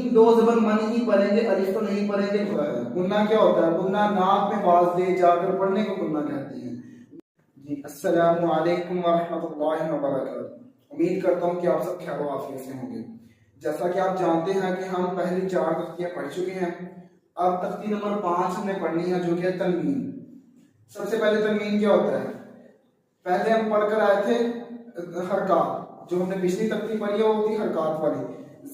Meme दो जबर मन ही पढ़ेंगे, अलिफ तो नहीं पढ़ेंगे। गुन्ना क्या होता है? गुन्ना नाक में बाज दे जाकर पढ़ने को गुन्ना कहते हैं जी। अस्सलामु अलैकुम व रहमतुल्लाहि व बरकातहू। उम्मीद करता हूँ कि आप सब खैर आफियत से होंगे। जैसा कि आप जानते हैं कि हम पहली 4 तख्तियाँ पढ़ चुके हैं। अब तख्ती नंबर 5 हमें पढ़नी है, जो कि है तनवीन। सबसे पहले तनवीन क्या होता है? पहले हम पढ़कर आए थे हरकत, जो हमने पिछली तख्ती पढ़ी है वो थी हरकत वाली।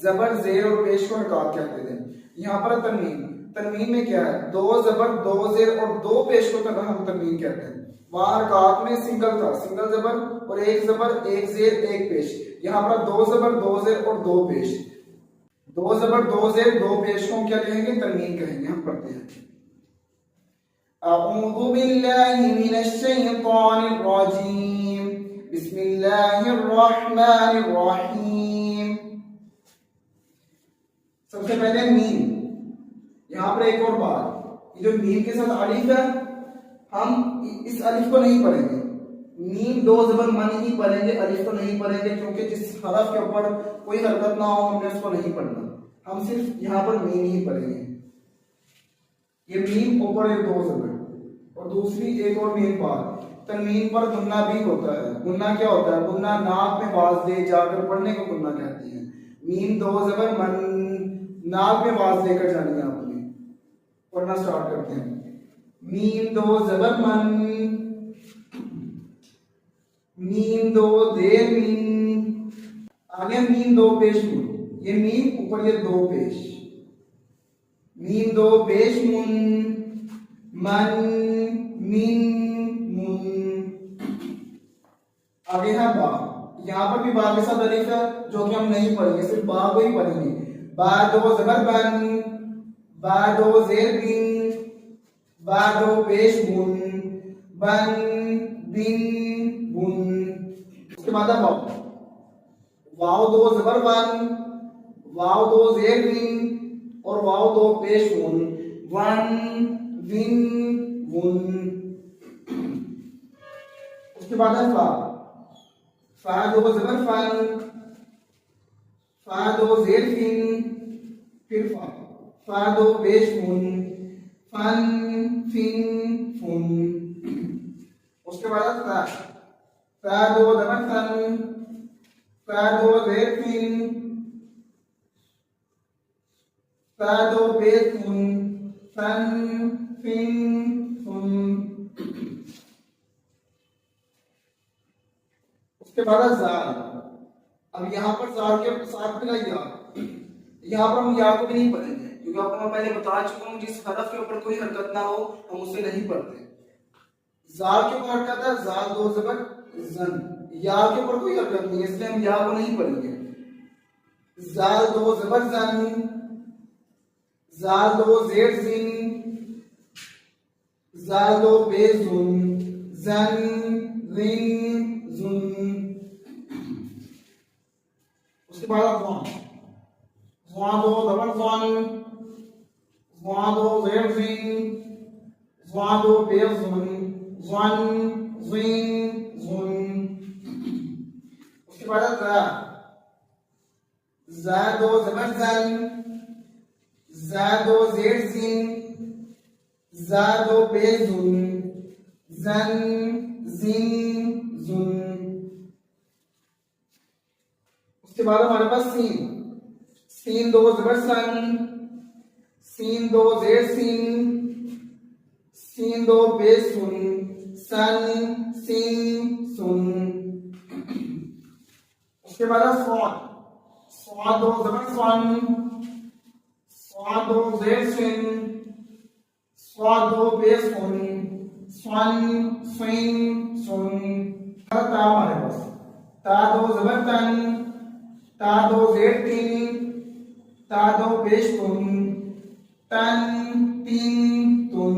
जबर जेर और पेश को हरकत कहते थे। यहाँ पर तनवीन, तनवीन में क्या है? 2 जबर 2 जेर और 2 पेश को हम तनवीन कहते हैं। वहां हरकत में सिंगल था, सिंगल जबर और 1 जबर 1 जेर 1 पेश। यहाँ पर 2 जबर 2 जेर और 2 पेश। 2 जबर 2 जेर 2 पेश को क्या कहेंगे? तनवीन कहेंगे। हम पढ़ते हैं अऊज़ु बिल्लाहि मिनश शैतानिर रजीम, बिस्मिल्लाहिर रहमानिर रहीम। सबसे पहले मीम। यहाँ पर एक और बात, जो मीम के साथ अलिफ है, हम इस अलिफ को नहीं पढ़ेंगे। मीम दो जबर मन ही पढ़ेंगे, अलिफ तो नहीं पढ़ेंगे, क्योंकि जिस हरफ के ऊपर कोई हरकत ना हो हमने उसको नहीं पढ़ना। हम सिर्फ यहाँ पर मीम ही पढ़ेंगे। ये मीम ऊपर एक 2 जबर और दूसरी एक और मीम पार। तनवीन पर गुन्ना भी होता है। गुन्ना क्या होता है? गुन्ना नाक में बाज दे जाकर पढ़ने को गुन्ना कहते हैं। मीम 2 जबर मन, नाक में बाज देकर जानी है आपने। पढ़ना स्टार्ट करते हैं। मीम 2 जबर मन, मीम 2 देर मीम, आगे मीम 2 पेश मुन। ये मीम ऊपर ये 2 पेश। मीम 2 पेश मुन, मन मिन मुन। आगे है बा। यहाँ पर भी बा के साथ अलिफ है, जो कि हम नहीं पढ़ेंगे, सिर्फ बा को ही पढ़ेंगे। बा 2 जबर बन, बा 2 जेर बिन, बा 2 पेश बुन, बन बिन बुन। उसके बाद है वाव। वाव 2 जबर बन, वाव 2 जेर बिन और वाव 2 पेश बुन, वन विन वुन। उसके बाद है फा। फा 2 जबर फन, फा 2 जेर फिन, फिर फा, फा 2 पेश फुन, फन फिन फुन। उसके बाद है फा। फा 2 जबर फन, फा 2 जेर फिन, फा 2 पेश फुन, फन फिन फुन। उसके बाद है ज़ाल। अब यहाँ पर ज़ाल के साथ मिला या। यहाँ पर हम या को भी नहीं पढ़ेंगे, क्योंकि आपको मैं पहले बता चुका हूँ जिस हरफ के ऊपर कोई हरकत ना हो हम उसे नहीं पढ़ते। ज़ाल के ऊपर हरकत है, ज़ाल 2 जबर जन। या के ऊपर कोई हरकत नहीं है, इसलिए हम या को नहीं पढ़ेंगे। ज़ाल 2 जबर जन, ज़ाल 2 जेर जिन, ज़ाल 2 पेश जुन, जन रिन जुन। उसके बाद ज़्वान। ज़्वान 2 जबर ज़्वान, ज़्वान 2 जेर ज़िन, ज़्वान 2 पेश ज़ुन, ज़्वान ज़िन ज़ुन। उसके बाद ज़ा। ज़ा 2 जबर ज़न, ज़ा 2 जेर ज़िन, ज़ा 2 पेश ज़ुन, ज़न ज़िन ज़ुन। उसके बाद हमारे पास सीन। सीन 2 जबर सन, सीन 2 जेर सीन, सीन 2 पेश सुन, सन सीन सुन। उसके बाद है स्वाद। स्वाद 2 जबर स्वान, स्वाद 2 जेर सिन, स्वाद 2 पेश सुन, स्वान स्विन सुन। ता हमारे पास ता 2 जबर तन, ता 2 जेर तीन, ता 2 पेश तुन, तन तीन तुन।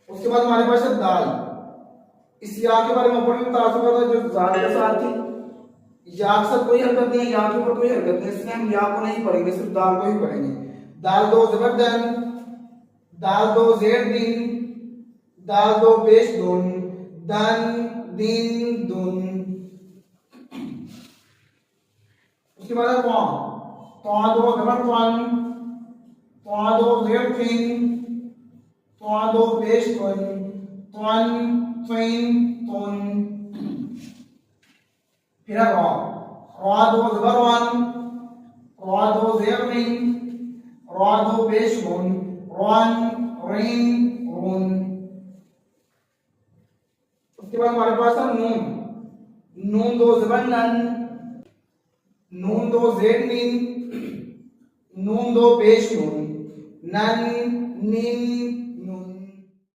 उसके बाद हमारे पास है दाल। इस या के बारे में ऊपर भी बता चुका था, जो जाल के साथ थी। या के साथ कोई हरकत नहीं है, या के ऊपर कोई हरकत नहीं, इसलिए हम या को नहीं पढ़ेंगे, सिर्फ दाल को ही पढ़ेंगे। दाल 2 जबर दन, दाल 2 जेर दिन, दाल 2 पेश दुन, दन दिन दुन। उसके बाद वाम। तादो जबर तन, तादो ज़ेर तीन, तादो पेश तन, तन तीन तन। फिर रा, रादो जबर वन, रादो ज़ेर तीन, रादो पेश वन, रन रिन रुन। उसके बाद हमारे पास है नून, नून दो जबर नन, नून दो जेड नीन, नून दो पेश नून, नन निन